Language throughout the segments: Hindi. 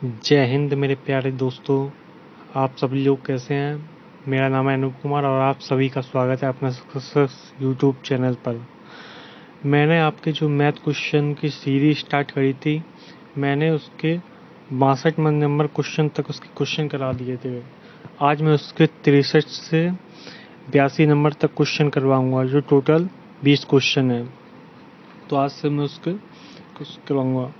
जय हिंद मेरे प्यारे दोस्तों। आप सभी लोग कैसे हैं? मेरा नाम है अनूप कुमार और आप सभी का स्वागत है अपने सक्सेस यूट्यूब चैनल पर। मैंने आपके जो मैथ क्वेश्चन की सीरीज स्टार्ट करी थी, मैंने उसके 62 नंबर क्वेश्चन तक उसके क्वेश्चन करा दिए थे। आज मैं उसके 63 से 82 नंबर तक क्वेश्चन करवाऊंगा, जो टोटल 20 क्वेश्चन है। तो आज से मैं उसके करवाऊंगा।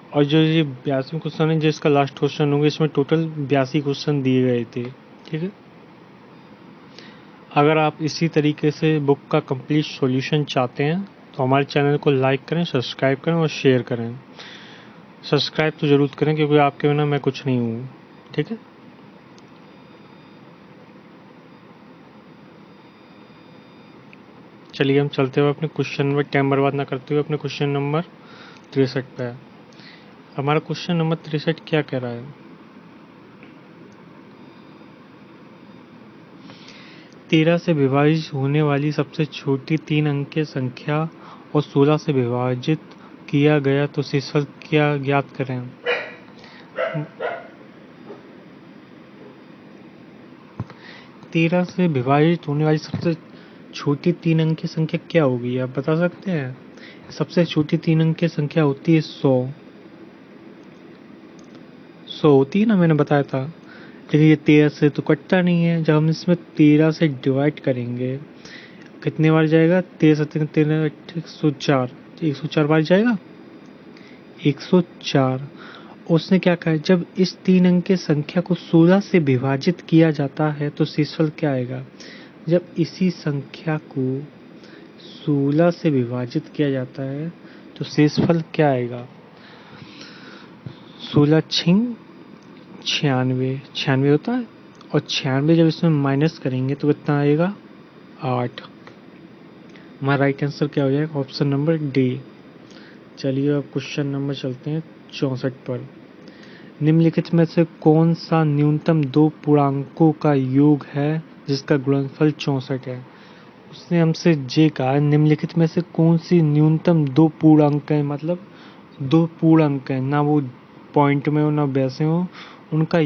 और जो ये 82 क्वेश्चन है, जिसका लास्ट क्वेश्चन होगा, इसमें टोटल 82 क्वेश्चन दिए गए थे। ठीक है। अगर आप इसी तरीके से बुक का कंप्लीट सॉल्यूशन चाहते हैं तो हमारे चैनल को लाइक करें, सब्सक्राइब करें और शेयर करें। सब्सक्राइब तो ज़रूर करें, क्योंकि आपके बिना मैं कुछ नहीं हूँ। ठीक है। चलिए हम चलते हुए अपने क्वेश्चन नंबर, टाइम बर्बाद ना करते हुए अपने क्वेश्चन नंबर 63 पे है। हमारा क्वेश्चन नंबर 63 क्या कह रहा है? 13 से विभाजित होने वाली सबसे छोटी 3 अंक की संख्या और 16 से विभाजित किया गया तो शेषफल क्या ज्ञात करें। 13 से विभाजित होने वाली सबसे छोटी 3 अंक की संख्या क्या होगी, आप बता सकते हैं? सबसे छोटी 3 अंक की संख्या होती है 100 होती है ना, मैंने बताया था। लेकिन ये 13 से तो कटता नहीं है। जब हम इसमें 13 से डिवाइड करेंगे, कितने बार जाएगा? 13 से 13 104, 104 बार जाएगा। 104। उसने क्या कहा, जब इस 3 अंक की संख्या को 16 से विभाजित किया जाता है तो शेषफल क्या आएगा। जब इसी संख्या को 16 से विभाजित किया जाता है तो शेषफल क्या आएगा? 16 छिंग 96, 96 होता है। और 96 जब इसमें माइनस करेंगे तो कितना आएगा? 8। हमारा राइट आंसर क्या हो जाएगा? Option number D. चलिए अब क्वेश्चन नंबर चलते हैं 64 पर। निम्नलिखित में से कौन सा न्यूनतम 2 पूर्णांकों का योग है जिसका गुणनफल 64 है? उसने हमसे ये कहा, निम्नलिखित में से कौन सी न्यूनतम 2 पूर्ण अंक है, मतलब 2 पूर्ण अंक है, ना वो पॉइंट में हो ना वैसे हो, उनका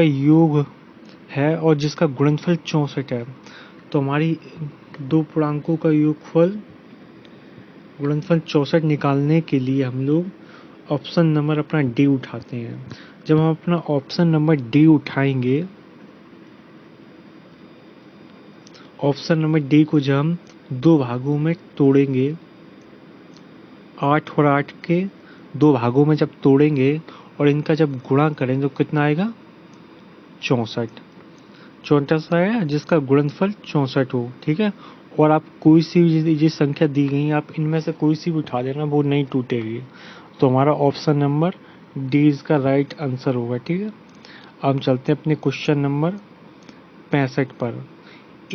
योग है और जिसका गुणनफल 64 है। तो हमारी 2 पूर्णांकों का योगफल, गुणनफल 64 निकालने के लिए हम लोग ऑप्शन नंबर अपना डी उठाते हैं। जब हम अपना ऑप्शन नंबर डी उठाएंगे, ऑप्शन नंबर डी को जब हम 2 भागों में तोड़ेंगे, 8 और 8 के 2 भागों में जब तोड़ेंगे और इनका जब गुणा करें तो कितना आएगा? 64। 64 आया, जिसका गुणनफल 64 हो। ठीक है। और आप कोई सी भी ये संख्या दी गई, आप इनमें से कोई सी भी उठा लेना, वो नहीं टूटेगी। तो हमारा ऑप्शन नंबर डी इसका राइट आंसर होगा। ठीक है। अब हम चलते हैं अपने क्वेश्चन नंबर 65 पर।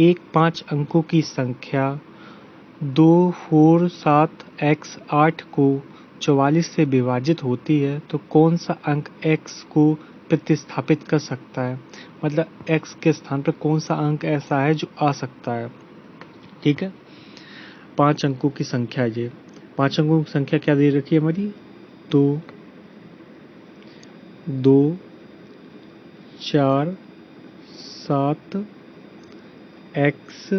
एक 5 अंकों की संख्या 247x8 को 44 से विभाजित होती है तो कौन सा अंक x को प्रतिस्थापित कर सकता है। मतलब x के स्थान पर कौन सा अंक ऐसा है जो आ सकता है। ठीक है। 5 अंकों की संख्या है ये। 5 अंकों की संख्या क्या दे रखी है हमारी? 2 2 4 7 x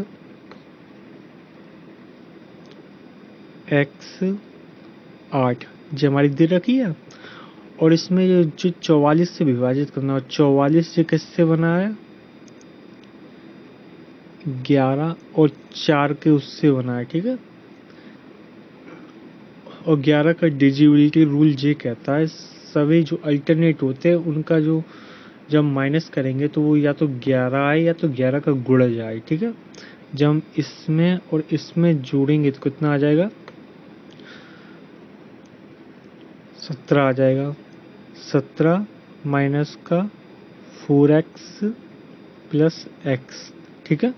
8 जो हमारी दे रखी है। और इसमें जो 44 से विभाजित करना, और 44 ये किससे बना है? 11 और 4 के उससे बना है। ठीक है। और 11 का डिविजिबिलिटी रूल ये कहता है, सभी जो अल्टरनेट होते हैं उनका जो जब माइनस करेंगे तो वो या तो 11 आए या तो 11 का गुणज आए। ठीक है। जब हम इसमें और इसमें जोड़ेंगे तो कितना आ जाएगा? 17 आ जाएगा। 17 माइनस का 4x प्लस x। ठीक है।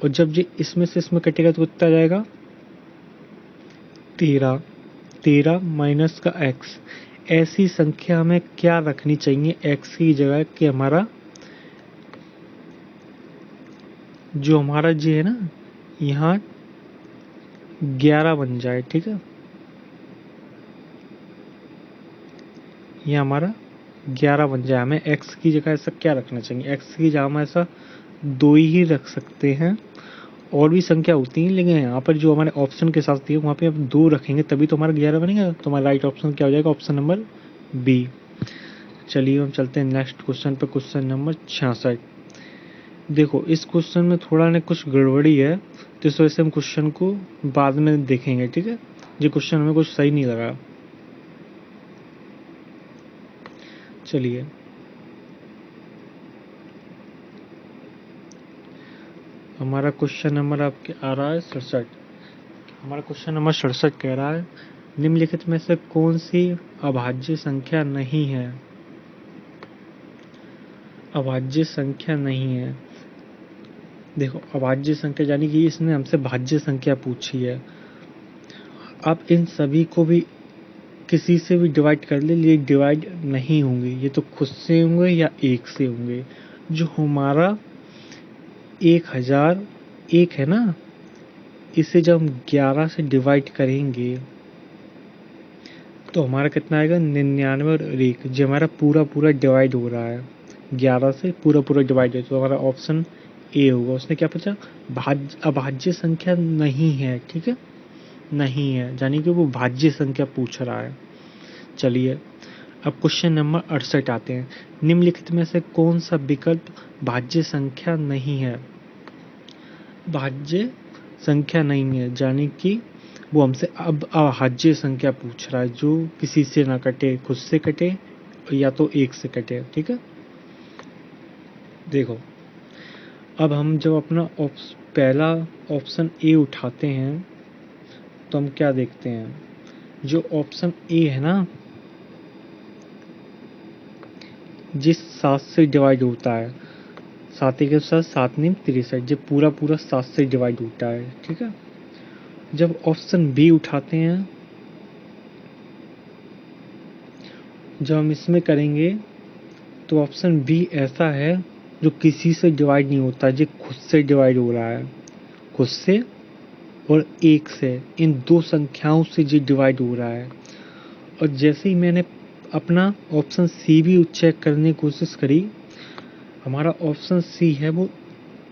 और जब ये इसमें से इसमें कटेगा तो कितना आ जाएगा? 13। 13 माइनस का x। ऐसी संख्या हमें क्या रखनी चाहिए x की जगह कि हमारा जो हमारा जी है ना, यहाँ 11 बन जाए। ठीक है। ये हमारा 11 बन जाए। हमें x की जगह ऐसा क्या रखना चाहिए, x की जगह हम ऐसा 2 ही रख सकते हैं। और भी संख्या होती हैं, लेकिन यहाँ पर जो हमारे ऑप्शन के साथ दिए वहाँ पे हम 2 रखेंगे तभी तो हमारा 11 बनेगा। तो हमारा राइट ऑप्शन क्या हो जाएगा, ऑप्शन नंबर बी। चलिए हम चलते हैं नेक्स्ट क्वेश्चन पे, क्वेश्चन नंबर 66। देखो इस क्वेश्चन में थोड़ा ना कुछ गड़बड़ी है, तो इस वजह से हम क्वेश्चन को बाद में देखेंगे, ठीक है। ये क्वेश्चन हमें कुछ सही नहीं लगा। चलिए हमारा क्वेश्चन नंबर आपके आ रहा है 67। हमारा क्वेश्चन नंबर 67 कह रहा है निम्नलिखित में से कौन सी अभाज्य संख्या नहीं है। अभाज्य संख्या नहीं है। देखो अभाज्य संख्या यानी कि इसने हमसे भाज्य संख्या पूछी है। आप इन सभी को भी किसी से भी डिवाइड कर ले, ये डिवाइड नहीं होंगे, ये तो खुद से होंगे या एक से होंगे। जो हमारा 1001 है ना, इसे जब हम 11 से डिवाइड करेंगे तो हमारा कितना आएगा, 99 और 1। जो हमारा पूरा पूरा डिवाइड हो रहा है, 11 से पूरा पूरा डिवाइड है, तो हमारा ऑप्शन ए होगा। उसने क्या पूछा, अभाज्य संख्या नहीं है, ठीक है, नहीं है, यानी कि वो भाज्य संख्या पूछ रहा है। चलिए अब क्वेश्चन नंबर 68 आते हैं। निम्नलिखित में से कौन सा विकल्प भाज्य संख्या नहीं है। भाज्य संख्या नहीं है यानी कि वो हमसे अब अभाज्य संख्या पूछ रहा है, जो किसी से ना कटे, खुद से कटे या तो एक से कटे, ठीक है। देखो अब हम जब अपना पहला ऑप्शन ए उठाते हैं तो हम क्या देखते हैं, जो ऑप्शन ए है ना, जिस 7 से डिवाइड होता है, 7 के साथ 7 नीम 63, जो पूरा पूरा 7 से डिवाइड होता है, ठीक है। जब ऑप्शन बी उठाते हैं, जब हम इसमें करेंगे तो ऑप्शन बी ऐसा है जो किसी से डिवाइड नहीं होता, जो खुद से डिवाइड हो रहा है, खुद से और एक से, इन दो संख्याओं से जो डिवाइड हो रहा है। और जैसे ही मैंने अपना ऑप्शन सी भी चेक करने की कोशिश करी, हमारा ऑप्शन सी है वो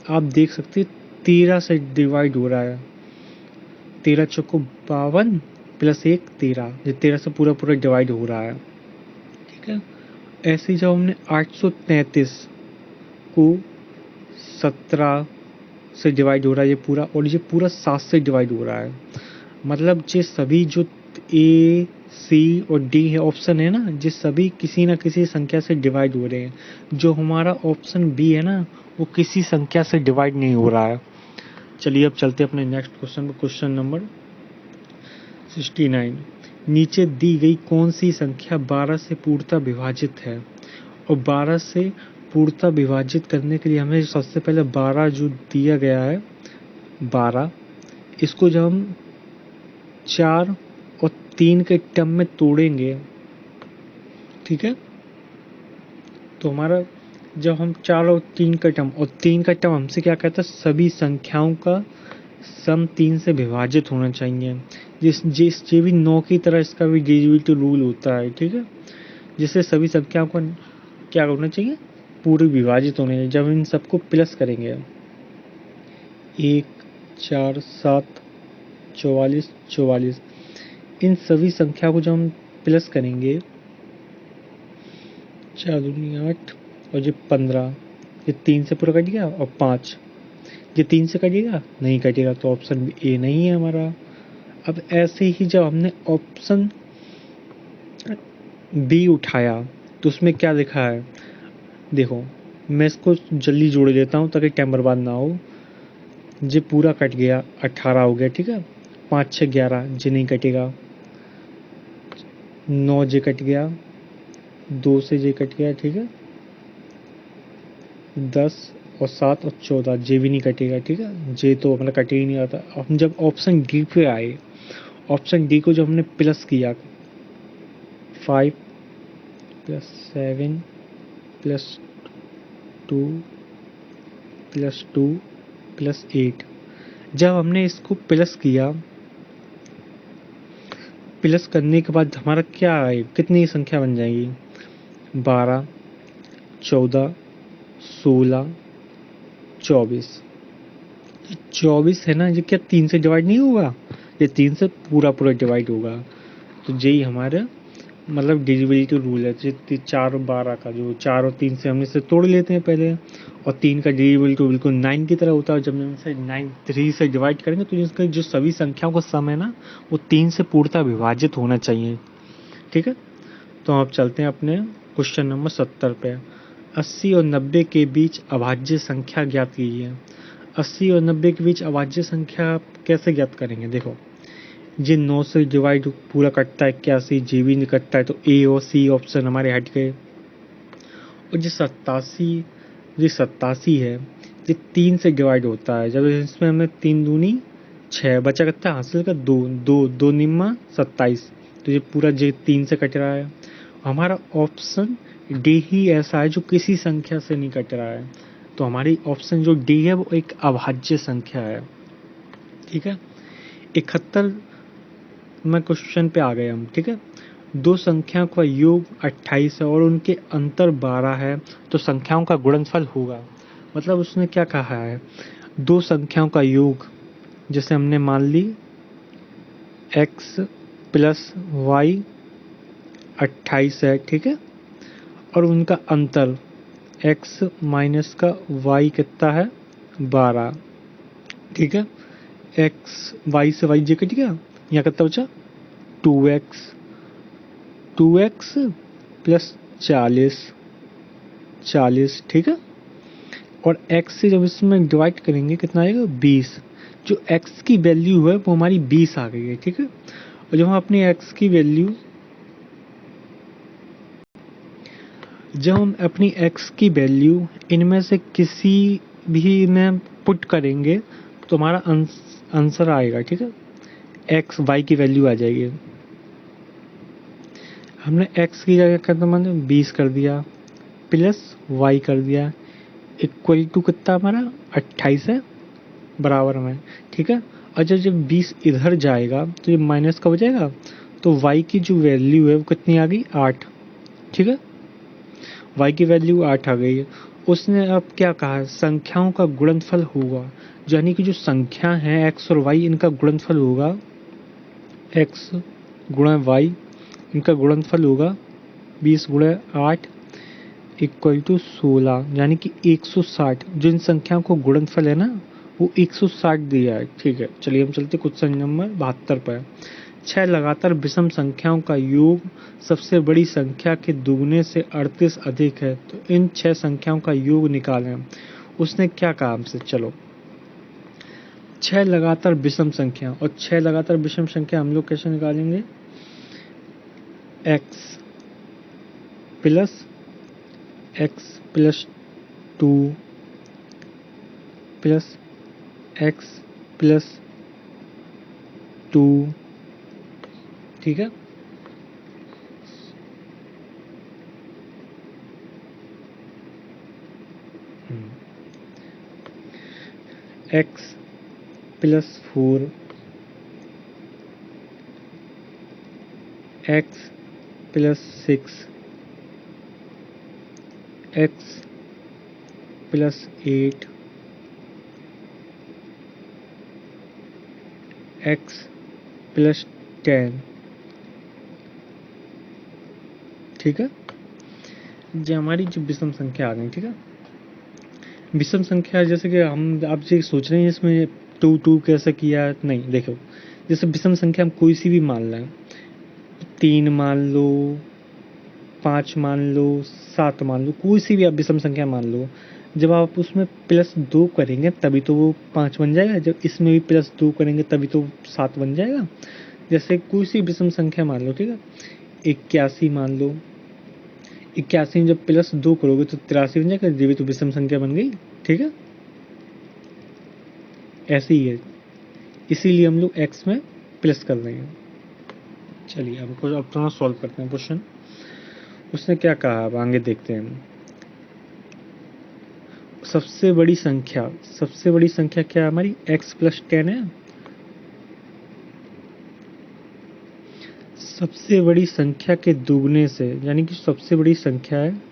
आप देख सकते 13 से डिवाइड हो रहा है। 13 चौको 52 प्लस 1 13, ये 13 से पूरा पूरा डिवाइड हो रहा है, ठीक है। ऐसे ही जब हमने 833 को 17 से डिवाइड हो रहा है ये पूरा, और ये पूरा 7 से डिवाइड हो रहा है, मतलब ये सभी जो ए सी और डी है ऑप्शन है ना, ये सभी किसी ना किसी संख्या से डिवाइड हो रहे हैं। जो हमारा ऑप्शन बी है ना, वो किसी संख्या से डिवाइड नहीं हो रहा है। चलिए अब चलते हैं अपने नेक्स्ट क्वेश्चन पर, क्वेश्चन नंबर 69। नीचे दी गई कौन सी संख्या 12 से पूर्णतः विभाजित है। और 12 से पूर्णतः विभाजित करने के लिए हमें सबसे पहले 12 जो दिया गया है, 12, इसको जब हम 4 और 3 के टर्म में तोड़ेंगे, ठीक है, तो हमारा जब हम 4 और 3 का टर्म, और 3 का टर्म हमसे क्या कहता है, सभी संख्याओं का सम 3 से विभाजित होना चाहिए। जिस ये भी 9 की तरह इसका भी डिविजिबिलिटी रूल होता है, ठीक है, जिससे सभी संख्याओं का क्या होना चाहिए, पूरे विभाजित होने चाहिए। जब इन सबको प्लस करेंगे, 1 4 7 44 44, इन सभी संख्या को जब हम प्लस करेंगे, 4 दूनी 8 और ये 15, ये 3 से पूरा कट गया, और 5 ये 3 से कटेगा, नहीं कटेगा, तो ऑप्शन ए नहीं है हमारा। अब ऐसे ही जब हमने ऑप्शन बी उठाया तो उसमें क्या लिखा है, देखो मैं इसको जल्दी जोड़ देता हूँ ताकि टाइम बर्बाद ना हो। ये पूरा कट गया, 18 हो गया, ठीक है, 5 6 11, ये नहीं कटेगा, 9 जे कट गया, 2 से जे कट गया, ठीक है, 10 और 7 और 14, जे भी नहीं कटेगा, ठीक है, जे तो मतलब कटे ही नहीं आता। हम जब ऑप्शन डी पे आए, ऑप्शन डी को जब हमने प्लस किया, 5 प्लस 7 प्लस 2 प्लस 2 प्लस 8, जब हमने इसको प्लस किया, प्लस करने के बाद हमारा क्या आए, कितनी संख्या बन जाएगी, 12, 14, 16, 24। 24 है ना, ये क्या 3 से डिवाइड नहीं होगा? ये 3 से पूरा पूरा डिवाइड होगा। तो यही हमारा मतलब डिविजिबिलिटी रूल है। जितनी 4 और 12 का, जो 4 और 3 से हम इसे तोड़ लेते हैं पहले, और 3 का डिविजिबिलिटी बिल्कुल 9 की तरह होता है। जब हम इसे 3 से डिवाइड करेंगे तो इसका जो सभी संख्याओं का सम है ना, वो 3 से पूर्णतः विभाजित होना चाहिए। ठीक है, तो आप चलते हैं अपने क्वेश्चन नंबर 70 पे। 80 और 90 के बीच अभाज्य संख्या ज्ञात कीजिए। 80 और 90 के बीच अभाज्य संख्या आप कैसे ज्ञात करेंगे? देखो, ये 9 से डिवाइड पूरा कटता है 81, जी भी नहीं कटता है, तो ए और सी ऑप्शन हमारे हट गए। और जो 87 है, ये 3 से डिवाइड होता है। जब इसमें हमें 3 दूनी 6 बचा, कितना हासिल का 2, 2 2 निम्मा 27, तो ये पूरा जे 3 से कट रहा है। हमारा ऑप्शन डी ही ऐसा है जो किसी संख्या से नहीं कट रहा है। तो हमारी ऑप्शन जो डी है वो एक अभाज्य संख्या है। ठीक है, 71 में क्वेश्चन पे आ गए हम। ठीक है, दो संख्याओं का योग 28 है और उनके अंतर 12 है, तो संख्याओं का गुणनफल होगा। मतलब उसने क्या कहा है, दो संख्याओं का योग, जैसे हमने मान ली x प्लस वाई 28 है। ठीक है, और उनका अंतर x माइनस का y कितना है 12। ठीक है, x y से y जे कट गया, यहाँ कितना बचा 2x, 2x प्लस 40। ठीक है, और x से जब इसमें डिवाइड करेंगे कितना आएगा 20। जो x की वैल्यू है वो हमारी 20 आ गई है। ठीक है, और जब हम अपनी x की वैल्यू इनमें से किसी भी में पुट करेंगे तो हमारा आंसर आएगा। ठीक है, x y की वैल्यू आ जाएगी। हमने x की जगह करना मैंने 20 कर दिया प्लस y कर दिया, इक्वल टू कितना हमारा 28 है बराबर में। ठीक है, और जब 20 इधर जाएगा तो ये माइनस का हो जाएगा, तो y की जो वैल्यू है वो कितनी आ गई 8। ठीक है, y की वैल्यू 8 आ गई है। उसने अब क्या कहा, संख्याओं का गुणनफल होगा, यानी कि जो संख्या है x और y इनका गुणनफल होगा, x गुणा y इनका गुणनफल होगा 20 गुणा 8 इक्वल टू 16, यानी कि 160। जिन संख्याओं को गुणनफल है ना वो 160 दिया है। ठीक है, चलिए हम चलते क्वेश्चन नंबर 72 पर। 6 लगातार विषम संख्याओं का योग सबसे बड़ी संख्या के दुगने से 38 अधिक है, तो इन 6 संख्याओं का योग निकालें। उसने क्या कहा हमसे, चलो 6 लगातार विषम संख्या, और 6 लगातार विषम संख्या हम लोग कैसे निकालेंगे, x plus 2 plus x plus 2। ठीक है, x plus 4 x plus 6 x plus 8 x plus 10। ठीक है, ये हमारी जो विषम संख्या आ गई। ठीक है, विषम संख्या जैसे कि हम आप जो सोच रहे हैं इसमें 2 कैसे किया, नहीं देखो, जैसे विषम संख्या हम कोई सी भी मान लें, 3 मान लो, 5 मान लो, 7 मान लो, कोई सी भी आप विषम संख्या मान लो, जब आप उसमें प्लस 2 करेंगे तभी तो वो 5 बन जाएगा, जब इसमें भी प्लस 2 करेंगे तभी तो 7 बन जाएगा। जैसे कोई सी विषम संख्या मान लो। ठीक है, 81 मान लो, 81 में जब प्लस 2 करोगे तो 83 बन जाएगा, ये भी तो विषम संख्या बन गई। ठीक है, ऐसे ही है, इसीलिए हम लोग x में प्लस कर रहे हैं। चलिए अब थोड़ा सॉल्व करते हैं क्वेश्चन। उसने क्या कहा अब आगे देखते हैं। सबसे बड़ी संख्या क्या है हमारी, x प्लस 10 है। सबसे बड़ी संख्या के दुगने से, यानी कि सबसे बड़ी संख्या है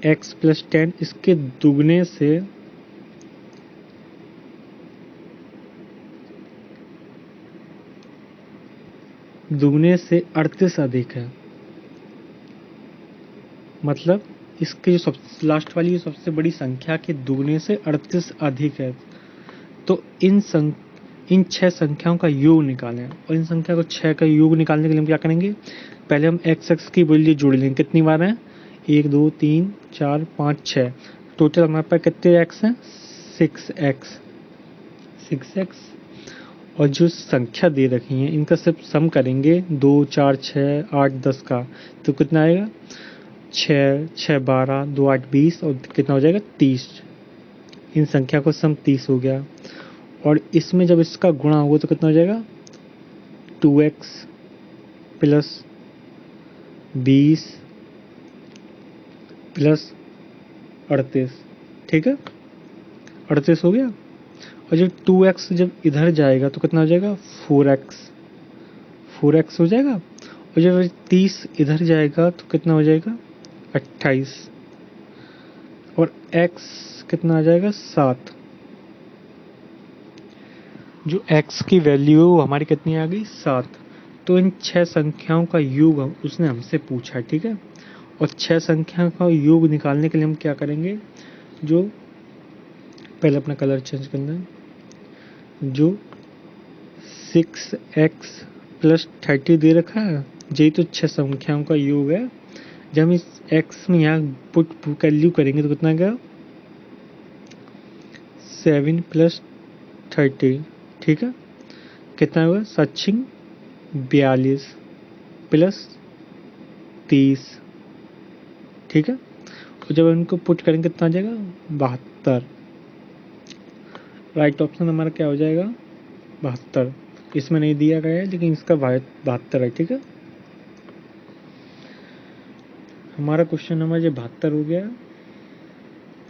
x प्लस 10, इसके दुगने से दुगने से 38 अधिक है। मतलब इसके जो लास्ट वाली सबसे बड़ी संख्या के दुगने से 38 अधिक है। तो इन 6 संख्याओं का योग निकालें, और इन संख्या को 6 का योग निकालने के लिए हम क्या करेंगे, पहले हम x की वैल्यू जोड़ लेंगे। कितनी बार है, 1 2 3 4 5 6, टोटल हमारे पास कितने x हैं, 6x। और जो संख्या दे रखी है इनका सिर्फ सम करेंगे, 2 4 6 8 10 का, तो कितना आएगा, 6 6 12 2 8 20, और कितना हो जाएगा 30। इन संख्या को सम 30 हो गया। और इसमें जब इसका गुणा होगा तो कितना हो जाएगा, 2x प्लस 20 प्लस 38। ठीक है, 38 हो गया। और जब 2x जब इधर जाएगा तो कितना हो जाएगा, 4x हो जाएगा। और जब 30 इधर जाएगा तो कितना हो जाएगा, 28। और x कितना आ जाएगा, 7। जो x की वैल्यू हमारी कितनी आ गई, 7। तो इन 6 संख्याओं का योग उसने हमसे पूछा। ठीक है, और 6 संख्या का योग निकालने के लिए हम क्या करेंगे, जो पहले अपना कलर चेंज करना है, जो 6x प्लस 30 दे रखा है, यही तो 6 संख्याओं का योग है। जब हम इस x में यहाँ पुट वैल्यू करेंगे तो कितना आएगा, 7 प्लस 30। ठीक है, कितना होगा, 7 42 प्लस 30। ठीक है, और जब इनको पुट करेंगे कितना आ जाएगा, 72। राइट ऑप्शन हमारा क्या हो जाएगा, 72। इसमें नहीं दिया गया है लेकिन इसका 72 है। ठीक है, हमारा क्वेश्चन नंबर ये 72 हो गया।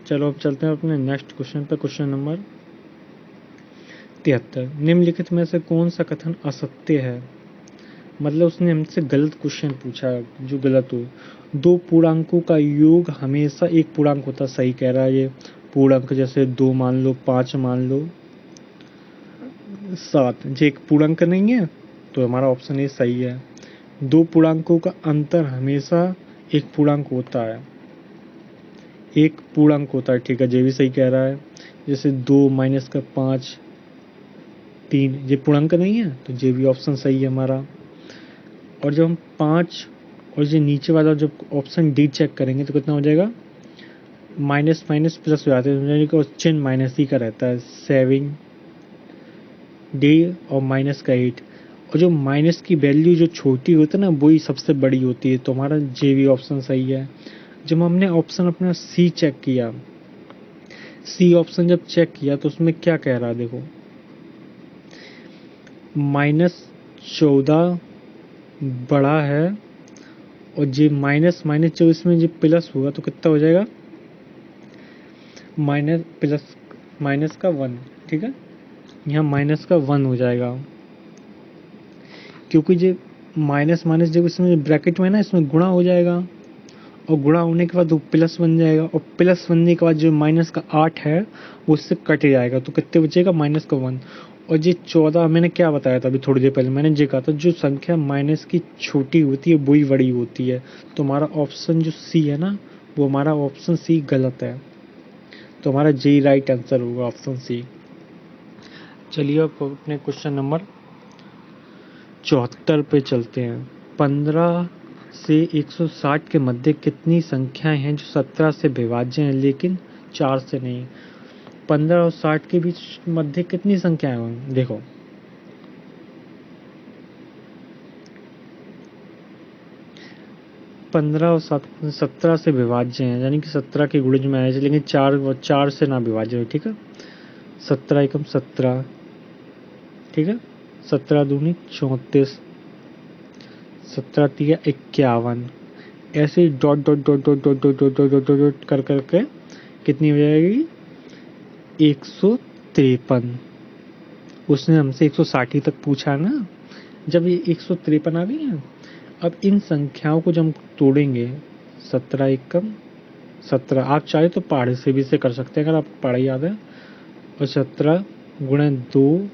चलो अब चलते हैं अपने नेक्स्ट क्वेश्चन पर, क्वेश्चन नंबर 73। निम्नलिखित में से कौन सा कथन असत्य है। मतलब उसने हमसे गलत क्वेश्चन पूछा, जो गलत हो। 2 पूर्णांकों का योग हमेशा एक पूर्णांक होता, सही कह रहा है ये। पूर्णांक जैसे 2 मान लो, 5 मान लो, 7, जो एक पूर्णांक नहीं है, तो हमारा ऑप्शन ए सही है। 2 पूर्णांकों का अंतर हमेशा एक पूर्णांक होता है, एक पूर्णांक होता है। ठीक है, ये भी सही कह रहा है। जैसे 2 माइनस का 5 3, ये पूर्णांक नहीं है, तो ये भी ऑप्शन सही है हमारा। और जब हम 5 और ये नीचे वाला जब ऑप्शन डी चेक करेंगे तो कितना हो जाएगा, माइनस माइनस प्लस हो जाते हैं, चिन्ह माइनस ही का रहता है। 7 डी और माइनस का 8, और जो माइनस की वैल्यू जो छोटी होती है ना, वही सबसे बड़ी होती है। तो हमारा जे भी ऑप्शन सही है। जब हमने ऑप्शन अपना सी चेक किया, सी ऑप्शन जब चेक किया तो उसमें क्या कह रहा है, देखो, -14 बड़ा है, और जे माइनस माइनस जब इसमें जो प्लस होगा तो कितना हो जाएगा, माइनस प्लस माइनस का 1। ठीक है, यहाँ माइनस का 1 हो जाएगा, क्योंकि जो माइनस माइनस जब इसमें ब्रैकेट में ना, इसमें गुणा हो जाएगा, और गुणा होने के बाद वो प्लस बन जाएगा, और प्लस बनने के बाद जो माइनस का 8 है वो उससे कट जाएगा, तो कितने बचेगा, माइनस का 1। और ये 14 मैंने क्या बताया था अभी थोड़ी देर पहले, मैंने ये कहा था जो संख्या माइनस की छोटी होती है वही बड़ी होती है। तो हमारा ऑप्शन जो सी है ना, वो हमारा ऑप्शन सी गलत है। तो हमारा जे राइट आंसर होगा, ऑप्शन सी। चलिए अब अपने क्वेश्चन नंबर 74 पे चलते हैं। 15 से 160 के मध्य कितनी संख्याएं हैं जो 17 से विभाज्य हैं लेकिन 4 से नहीं। 15 और 60 के बीच मध्य कितनी संख्याएं हैं, देखो, पंद्रह और 17 से विभाज्य हैं, यानी कि 17 के गुणज में आए, लेकिन 4 से ना विभाज्य हो। ठीक है, 17 एकम 17, ठीक है, 17 दूनी 34, 17 तिया 51, ऐसे ही dot dot dot dot dot dot dot dot dot dot कर करके कितनी हो जाएगी, 153। उसने हमसे 160 ही तक पूछा है ना। जब ये 153 आ गई है, अब इन संख्याओं को जब हम तोड़ेंगे, 17 एकम 17, आप चाहे तो पहाड़े से भी से कर सकते हैं अगर आपको पहाड़ा याद है, और 17 गुणा 2,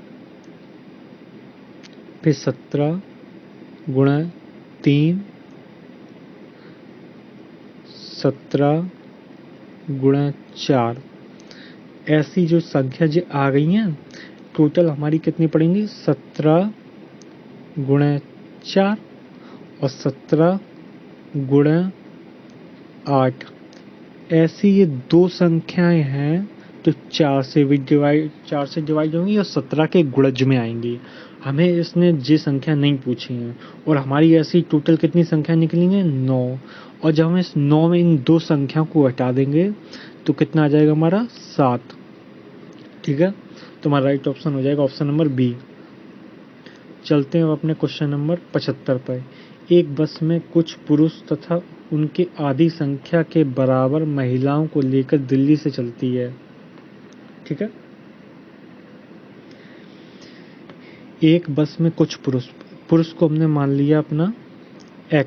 फिर 17 गुणा 3, 17 गुणा 4, ऐसी जो संख्या जो आ गई हैं टोटल हमारी कितनी पड़ेंगी, 17 गुणा 4 और 17 गुणा 8। ऐसी ये दो संख्याएं हैं तो 4 से डिवाइड होंगी और 17 के गुणज में आएंगी। हमें इसने जे संख्या नहीं पूछी है और हमारी ऐसी टोटल कितनी संख्या निकलेंगे, 9। और जब हम इस 9 में इन दो संख्याओं को हटा देंगे तो कितना आ जाएगा हमारा, 7। ठीक है, तो हमारा राइट ऑप्शन हो जाएगा ऑप्शन नंबर बी। चलते हैं अब अपने क्वेश्चन नंबर 75 पर। एक बस में कुछ पुरुष तथा उनके आधी संख्या के बराबर महिलाओं को लेकर दिल्ली से चलती है। ठीक है, एक बस में कुछ पुरुष को हमने मान लिया अपना x।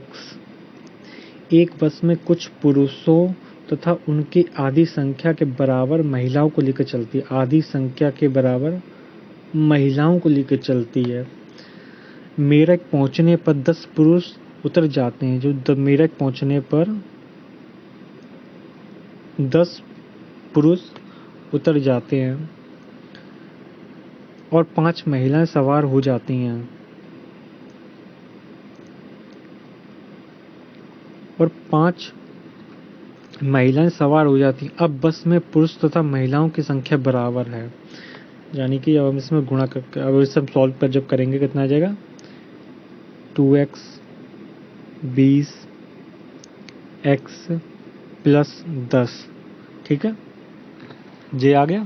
एक बस में कुछ पुरुषों तथा उनकी आधी संख्या के बराबर महिलाओं को लेकर चलती है। आधी संख्या के बराबर महिलाओं को लेकर चलती है। मेरठ पहुंचने पर 10 पुरुष उतर जाते हैं। जो मेरठ पहुंचने पर 10 पुरुष उतर जाते हैं और 5 महिलाएं सवार हो जाती हैं। और 5 महिलाएं सवार हो जाती हैं। अब बस में पुरुष तथा महिलाओं की संख्या बराबर है, यानी कि अब हम इसमें गुणा करके अब इसे हम सॉल्व पर जब करेंगे कितना आ जाएगा, 2x 20 x प्लस 10। ठीक है, जे आ गया।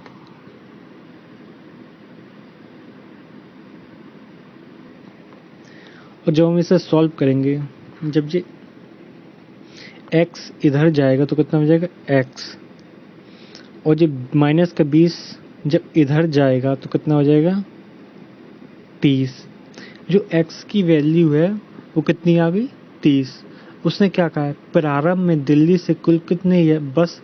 और जब हम इसे सॉल्व करेंगे, जब ये x इधर जाएगा तो कितना हो जाएगा x, और जब माइनस का 20 जब इधर जाएगा तो कितना हो जाएगा 30। जो x की वैल्यू है वो कितनी आ गई, 30। उसने क्या कहा है, प्रारंभ में दिल्ली से कुल कितने बस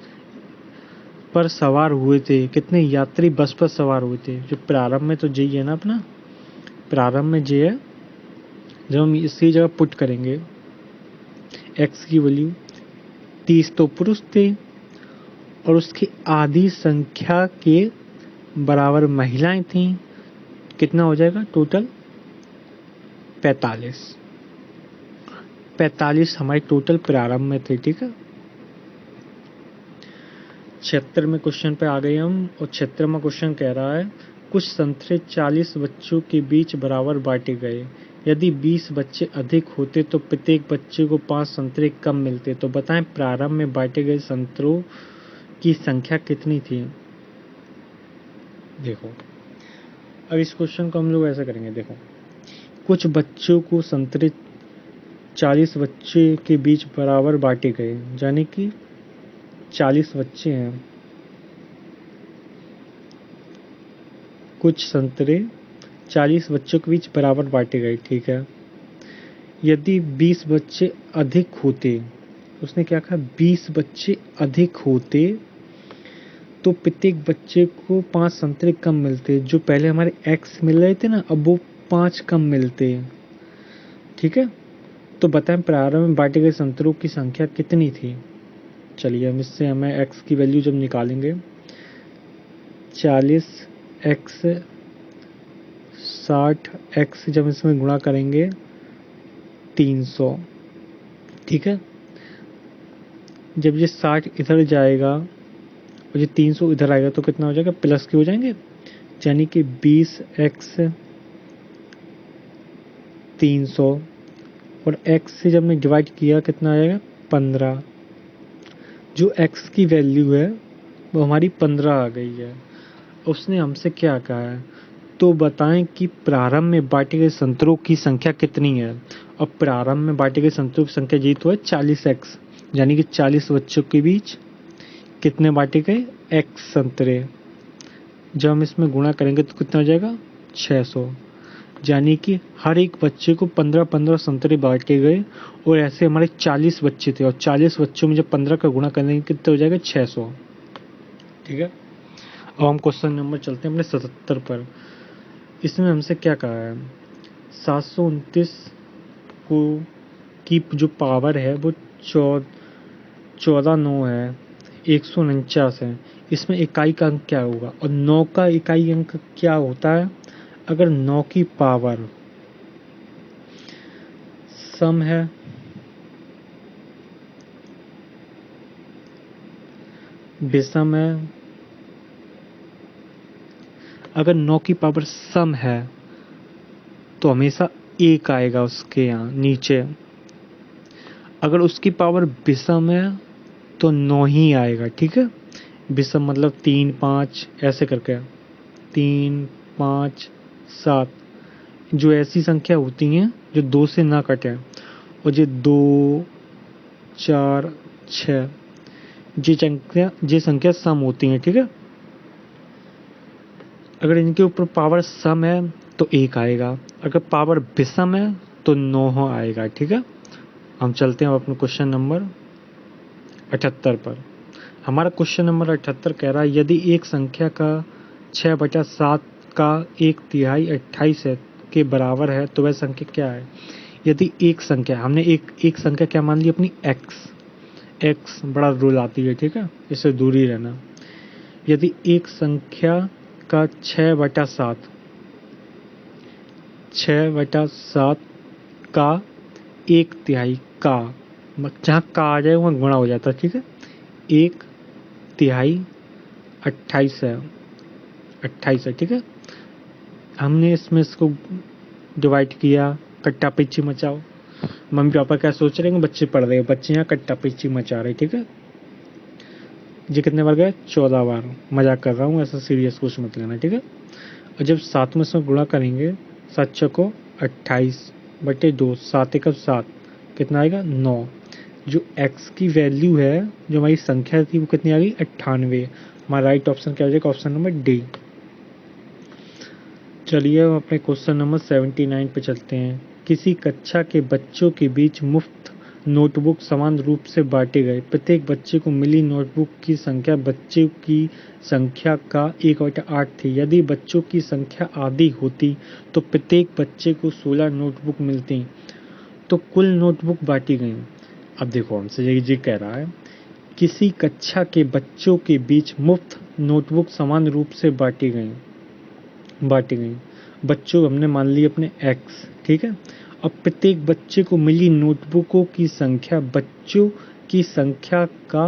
पर सवार हुए थे, कितने यात्री बस पर सवार हुए थे। जो प्रारंभ में तो जे है ना अपना, प्रारंभ में जे है। जब हम इसी जगह पुट करेंगे x की वैल्यू, 30 तो पुरुष थे और उसकी आधी संख्या के बराबर महिलाएं थीं। कितना हो जाएगा टोटल, 45। 45 हमारे टोटल प्रारंभ में थे। ठीक है, 76 में क्वेश्चन पे आ गए हम। और 76 में क्वेश्चन कह रहा है, कुछ संतरे 40 बच्चों के बीच बराबर बांटे गए। यदि 20 बच्चे अधिक होते तो प्रत्येक बच्चे को 5 संतरे कम मिलते। तो बताएं प्रारंभ में बांटे गए संतरों की संख्या कितनी थी। देखो, अब इस क्वेश्चन को हम लोग ऐसा करेंगे। देखो, कुछ बच्चों को संतरे 40 बच्चे के बीच बराबर बांटे गए, यानी कि 40 बच्चे हैं। कुछ संतरे 40 बच्चों के बीच बराबर बांटे गए। ठीक है, यदि 20 बच्चे अधिक होते, उसने क्या कहा, 20 बच्चे अधिक होते तो प्रत्येक बच्चे को 5 संतरे कम मिलते। जो पहले हमारे x मिल रहे थे ना, अब वो 5 कम मिलते। ठीक है, तो बताएं प्रारंभ में बांटे गए संतरों की संख्या कितनी थी। चलिए हम इससे हमें x की वैल्यू जब निकालेंगे, 40x 60x जब इसमें गुणा करेंगे 300। ठीक है, जब ये 60 इधर जाएगा और ये 300 इधर आएगा तो कितना हो जाएगा, प्लस के हो जाएंगे, यानी कि 20x 300 और x से जब हमने डिवाइड किया कितना आएगा, 15। जो x की वैल्यू है वो हमारी 15 आ गई है। उसने हमसे क्या कहा है, तो बताएं कि प्रारंभ में बांटे गए संतरों की संख्या कितनी है। अब प्रारंभ में बांटे गए संतरों की संख्या जी तो है 40x, यानी कि 40 बच्चों के बीच कितने बांटे गए, x संतरे। जब हम इसमें गुणा करेंगे तो कितना हो जाएगा, 600, यानी कि हर एक बच्चे को 15-15 संतरे बांटे गए और ऐसे हमारे 40 बच्चे थे और 40 बच्चों में जब 15 का गुणा करेंगे कितने हो जाएगा 600। ठीक है, अब हम क्वेश्चन नंबर चलते हैं अपने 77 पर। इसमें हमसे क्या कहा है, 729 को की जो पावर है वो 14 9 है, 149 है। इसमें इकाई का अंक क्या होगा और 9 का इकाई अंक क्या होता है। अगर 9 की पावर सम है, विषम है, अगर 9 की पावर सम है तो हमेशा 1 आएगा उसके यहाँ नीचे। अगर उसकी पावर विषम है तो 9 ही आएगा। ठीक है, विषम मतलब 3 5 ऐसे करके 3 5 7, जो ऐसी संख्या होती हैं जो 2 से ना कटे, और ये 2 4 6 ये संख्या सम होती हैं। ठीक है, अगर इनके ऊपर पावर सम है तो 1 आएगा, अगर पावर विषम है तो 9 आएगा। ठीक है, हम चलते हैं अपने क्वेश्चन नंबर 78 पर। हमारा क्वेश्चन नंबर 78 कह रहा है, यदि एक संख्या का 6/7 का 1/3 28 है के बराबर है तो वह संख्या क्या है। यदि एक संख्या, हमने एक संख्या क्या मान ली अपनी x बड़ा रूल आती है। ठीक है, इससे दूर ही रहना। यदि एक संख्या का 6/7 का 1/3 का, जहाँ का आ जाए वहाँ गुणा हो जाता है। ठीक है, 1/3 28 है। ठीक है, हमने इसमें इसको डिवाइड किया, कट्टा पिच्ची मचाओ। मम्मी पापा क्या सोच रहे हैं, बच्चे पढ़ रहे हैं, बच्चे यहाँ कट्टा पिच्ची मचा रहे। ठीक है, ये कितने बार गए 14 बार, मजाक कर रहा हूँ, ऐसा सीरियस कुछ मत लेना। ठीक है, और जब 7 में से गुणा करेंगे 7 चौको 28/2, 7 एकम 7, कितना आएगा 9। जो x की वैल्यू है, जो हमारी संख्या थी वो कितनी आ गई 98। हमारा राइट ऑप्शन क्या हो जाएगा, ऑप्शन नंबर डी। चलिए हम अपने क्वेश्चन नंबर 79 पे चलते हैं। किसी कक्षा के बच्चों के बीच मुफ्त नोटबुक समान रूप से बांटे गए, प्रत्येक बच्चे को मिली नोटबुक की संख्या बच्चों की संख्या का 1/8 थी। यदि बच्चों की संख्या आधी होती तो प्रत्येक बच्चे को 16 नोटबुक मिलती, तो कुल नोटबुक बांटी गई। अब देखो हमसे ये कह रहा है, किसी कक्षा के बच्चों के बीच मुफ्त नोटबुक समान रूप से बांटी गई। बच्चों हमने मान ली अपने x। ठीक है, अब प्रत्येक बच्चे को मिली नोटबुकों की संख्या बच्चों की संख्या का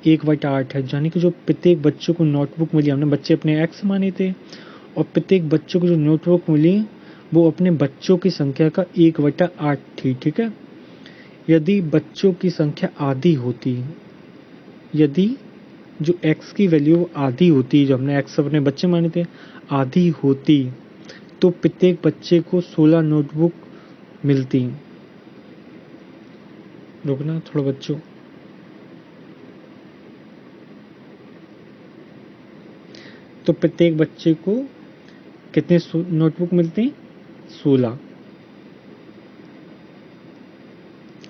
1/8 है, यानी कि जो प्रत्येक बच्चों को नोटबुक मिली, हमने बच्चे अपने x माने थे, और प्रत्येक बच्चों को जो नोटबुक मिली वो अपने बच्चों की संख्या का 1/8 थी। ठीक है, यदि बच्चों की संख्या आधी होती, यदि जो x की वैल्यू आधी होती, जो हमने x अपने बच्चे माने थे, आधी होती तो प्रत्येक बच्चे को 16 नोटबुक मिलती। रुकना थोड़ा बच्चों, तो प्रत्येक बच्चे को कितने नोटबुक मिलती, 16।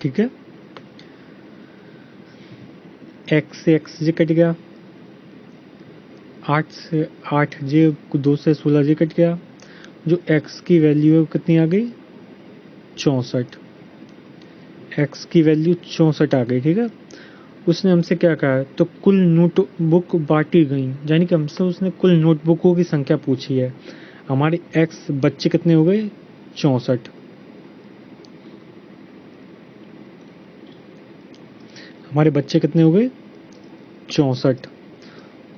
ठीक है, x से x जे कट गया, 8 से 8 जे, 2 से 16 जे कट गया, जो x की वैल्यू है कितनी आ गई 64। x की वैल्यू 64 आ गई। ठीक है, उसने हमसे क्या कहा है, तो कुल नोटबुक बांटी गई, यानी कि हमसे उसने कुल नोटबुकों की संख्या पूछी है। हमारे x बच्चे कितने हो गए 64, हमारे बच्चे कितने हो गए 64।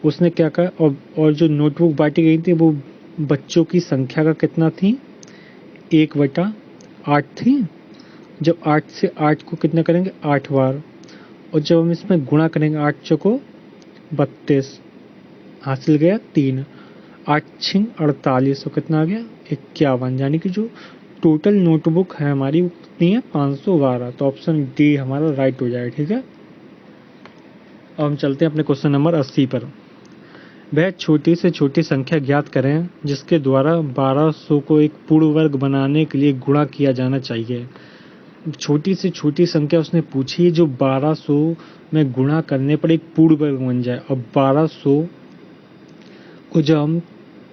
उसने क्या कहा, और जो नोटबुक बांटी गई थी वो बच्चों की संख्या का कितना थी 1/8 थी। जब 8 से 8 को कितना करेंगे 8 बार, और जब हम इसमें गुणा करेंगे 8 चौको 32, हासिल गया 3, 8 6 48, तो कितना आ गया 51, यानी कि जो टोटल नोटबुक है हमारी वो कितनी है 512। तो ऑप्शन डी हमारा राइट हो जाएगा। ठीक है, अब हम चलते हैं अपने क्वेश्चन नंबर 80 पर। वह छोटी से छोटी संख्या ज्ञात करें जिसके द्वारा 1200 को एक पूर्ण वर्ग बनाने के लिए गुणा किया जाना चाहिए। छोटी से छोटी संख्या उसने पूछी जो 1200 में गुणा करने पर एक पूर्ण वर्ग बन जाए। और 1200 को जब हम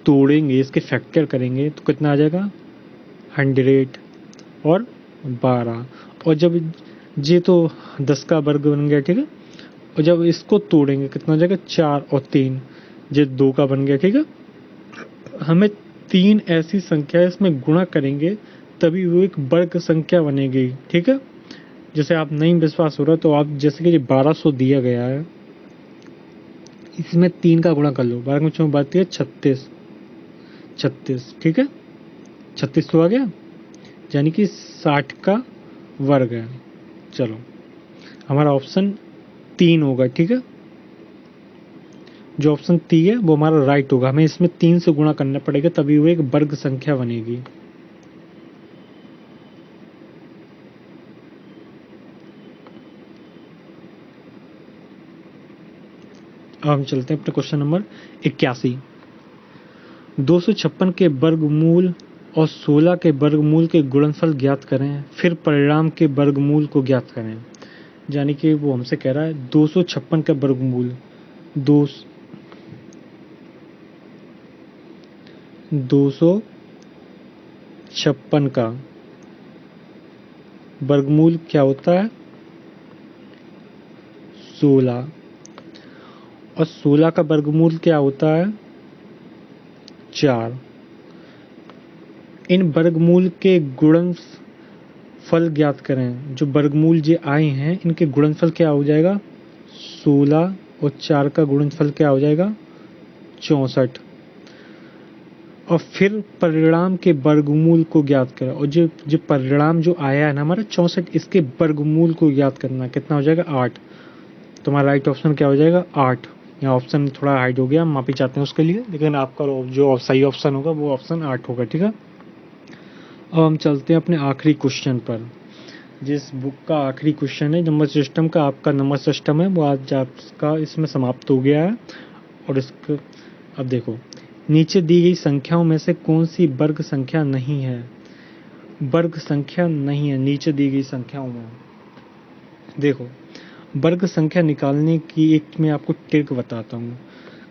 तोड़ेंगे, इसके फैक्टर करेंगे तो कितना आ जाएगा 100 और 12। और जब ये तो 10 का वर्ग बन गया, ठीक है। और जब इसको तोड़ेंगे कितना हो जाएगा 4 और 3, ये 2 का बन गया, ठीक है। हमें 3 ऐसी संख्या इसमें गुणा करेंगे तभी वो एक वर्ग संख्या बनेगी, ठीक है। जैसे आप नहीं विश्वास हो रहा तो आप जैसे कि ये 1200 दिया गया है, इसमें 3 का गुणा कर लो। 12 में 4 बात है 36, 36, ठीक है। 36 तो आ गया, यानी कि 60 का वर्ग है। चलो हमारा ऑप्शन 3 होगा, ठीक है। जो ऑप्शन 3 है वो हमारा राइट होगा। हमें इसमें 3 से गुणा करना पड़ेगा तभी वो एक वर्ग संख्या बनेगी। अब हम चलते हैं अपने क्वेश्चन नंबर 81। 256 के वर्गमूल और 16 के वर्गमूल के गुणनफल ज्ञात करें, फिर परिणाम के वर्गमूल को ज्ञात करें। यानी कि वो हमसे कह रहा है 256 का वर्गमूल, 256 का वर्गमूल क्या होता है 16, और 16 का वर्गमूल क्या होता है 4। इन वर्गमूल के गुणनफल ज्ञात करें। जो वर्गमूल जो आए हैं इनके गुणनफल क्या हो जाएगा 16 और 4 का गुणनफल क्या हो जाएगा 64। और फिर परिणाम के वर्गमूल को ज्ञात करें। और जो जो परिणाम जो आया है ना हमारा 64, इसके वर्गमूल को ज्ञात करना कितना हो जाएगा 8। तो हमारा राइट ऑप्शन क्या हो जाएगा 8। यहाँ ऑप्शन थोड़ा हाइड हो गया, हम माफी चाहते हैं उसके लिए, लेकिन आपका जो सही ऑप्शन होगा वो ऑप्शन 8 होगा, ठीक है। अब हम चलते हैं अपने आखिरी क्वेश्चन पर। जिस बुक का आखिरी क्वेश्चन है नंबर सिस्टम का, आपका नंबर सिस्टम है वो आज आपका इसमें समाप्त हो गया है। और इसको अब देखो, नीचे दी गई संख्याओं में से कौन सी वर्ग संख्या नहीं है। वर्ग संख्या नहीं है नीचे दी गई संख्याओं में। देखो, वर्ग संख्या निकालने की एक मैं आपको ट्रिक बताता हूँ।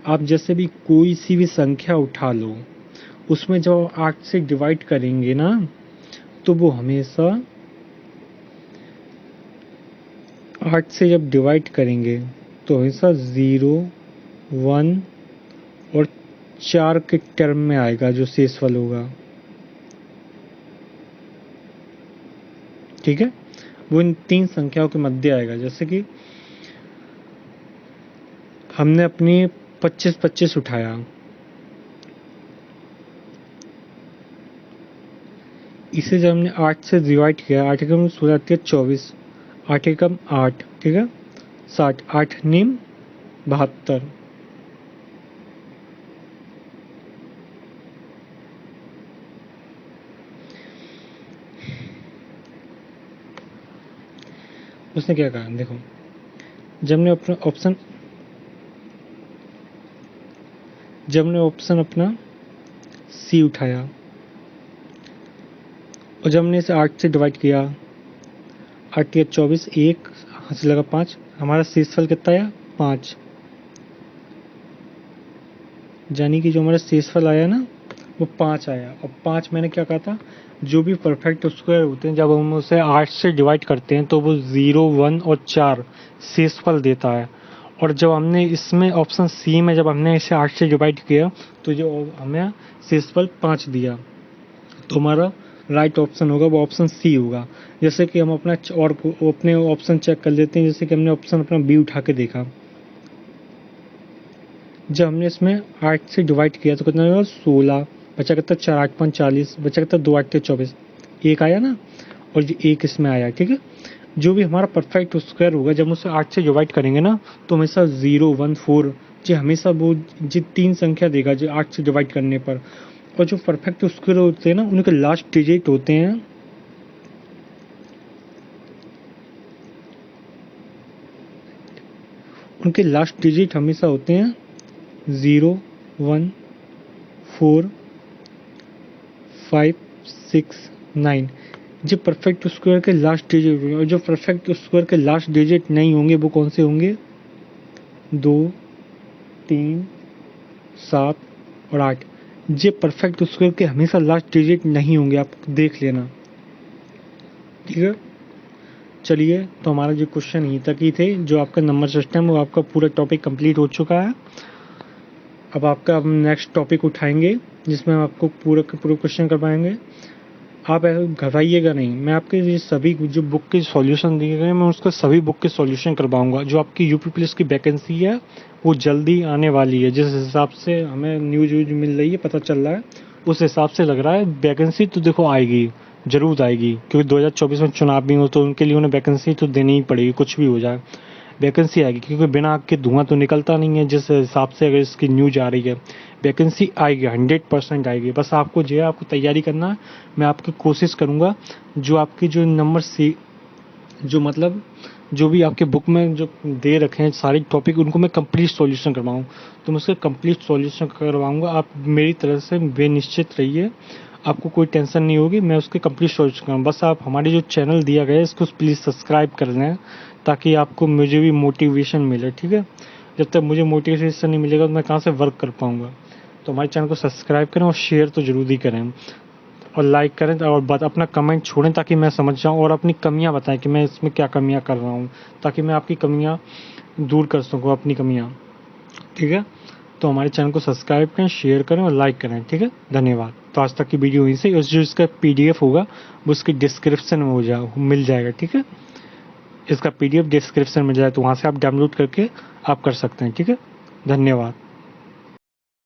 आप जैसे भी कोई सी भी संख्या उठा लो, उसमें जब 8 से डिवाइड करेंगे ना तो वो हमेशा 8 से जब डिवाइड करेंगे तो हमेशा 0, 1 और 4 के टर्म में आएगा जो शेषफल होगा, ठीक है। वो इन 3 संख्याओं के मध्य आएगा। जैसे कि हमने अपनी 25-25 उठाया, इसे जब हमने 8 से डिवाइड किया, 8 एकम 16 24, 8 एकम 8, ठीक है, 60, 8 नीम 72। उसने क्या कहा देखो, जब हमने अपना सी उठाया और जब हमने इसे 8 से डिवाइड किया, 8 या 24, 1 हाथ लगा 5, हमारा शेषफल कितना आया 5। यानी कि जो हमारा शेषफल आया ना वो 5 आया। और 5 मैंने क्या कहा था, जो भी परफेक्ट स्क्वायर होते हैं जब हम उसे 8 से डिवाइड करते हैं तो वो 0, 1 और 4 शेषफल देता है। और जब हमने इसमें ऑप्शन सी में जब हमने इसे 8 से डिवाइड किया तो जो हमें शेषफल 5 दिया, तो हमारा राइट ऑप्शन होगा वो ऑप्शन सी होगा। जैसे कि हम अपना और अपने ऑप्शन चेक कर लेते हैं। जैसे कि हमने ऑप्शन अपना बी उठा के देखा, जब हमने इसमें 8 से डिवाइड किया तो कितना होगा 16, बचा कितना 4, 8 5 40, बचा कितना 2 8 24, 1 आया ना, और ये 1 इसमें आया, ठीक है। जो भी हमारा परफेक्ट स्क्वायर होगा जब उसे 8 से डिवाइड करेंगे ना तो हमेशा 0, 1, 4 जी हमेशा वो जी 3 संख्या देगा जो 8 से डिवाइड करने पर। और जो परफेक्ट स्क्वायर होते हैं ना उनके लास्ट डिजिट होते हैं हमेशा होते हैं 0 1 4 5 6 9। जो परफेक्ट स्क्वायर के लास्ट डिजिट होंगे और जो परफेक्ट स्क्वायर के लास्ट डिजिट नहीं होंगे वो कौन से होंगे? 2 3 7 और 8। ये परफेक्ट स्क्वायर के हमेशा लास्ट डिजिट नहीं होंगे, आप देख लेना, ठीक है। चलिए, तो हमारा जो क्वेश्चन यहीं तक ही थे। जो आपका नंबर सिस्टम वो आपका पूरा टॉपिक कंप्लीट हो चुका है। अब हम नेक्स्ट टॉपिक उठाएंगे जिसमें हम आपको पूरा क्वेश्चन करवाएंगे। आप ऐसे घबराइएगा नहीं, मैं आपके ये सभी जो बुक के सॉल्यूशन दिए गए मैं उसका सभी बुक के सॉल्यूशन करवाऊंगा। जो आपकी यूपी पुलिस की वैकेंसी है वो जल्दी आने वाली है, जिस हिसाब से हमें न्यूज मिल रही है, पता चल रहा है, उस हिसाब से लग रहा है वैकेंसी तो देखो आएगी, जरूर आएगी, क्योंकि 2024 में चुनाव भी हो तो उनके लिए उन्हें वैकेंसी तो देनी ही पड़ेगी, कुछ भी हो जाए वैकेंसी आएगी, क्योंकि बिना आग के धुआं तो निकलता नहीं है। जिस हिसाब से अगर इसकी न्यूज आ रही है वैकेंसी आएगी, 100% आएगी। बस आपको जो है आपको तैयारी करना है। मैं आपकी कोशिश करूँगा जो आपकी जो नंबर सी जो मतलब जो भी आपके बुक में जो दे रखे हैं सारे टॉपिक उनको मैं कंप्लीट सॉल्यूशन करवाऊँ, तो मैं उसका कंप्लीट सॉल्यूशन करवाऊँगा। आप मेरी तरफ से बेनिश्चित रहिए, आपको कोई टेंशन नहीं होगी, मैं उसके कंप्लीट सॉल्यूशन करूँ। बस आप हमारे जो चैनल दिया गया है इसको प्लीज़ सब्सक्राइब कर लें ताकि आपको मुझे भी मोटिवेशन मिले, ठीक है। जब तक मुझे मोटिवेशन नहीं मिलेगा तो मैं कहाँ से वर्क कर पाऊँगा। तो हमारे चैनल को सब्सक्राइब करें और शेयर तो ज़रूर ही करें और लाइक करें और अपना कमेंट छोड़ें ताकि मैं समझ जाऊँ, और अपनी कमियाँ बताएं कि मैं इसमें क्या कमियाँ कर रहा हूँ, ताकि मैं आपकी कमियाँ दूर कर सकूँ, अपनी कमियाँ, ठीक है। तो हमारे चैनल को सब्सक्राइब करें, शेयर करें और लाइक करें, ठीक है। धन्यवाद। तो आज तक की वीडियो यहीं से, जो इसका PDF होगा वो उसकी डिस्क्रिप्शन में मिल जाएगा, ठीक है। इसका PDF डिस्क्रिप्शन में जाए तो वहाँ से आप डाउनलोड करके आप कर सकते हैं, ठीक है। धन्यवाद।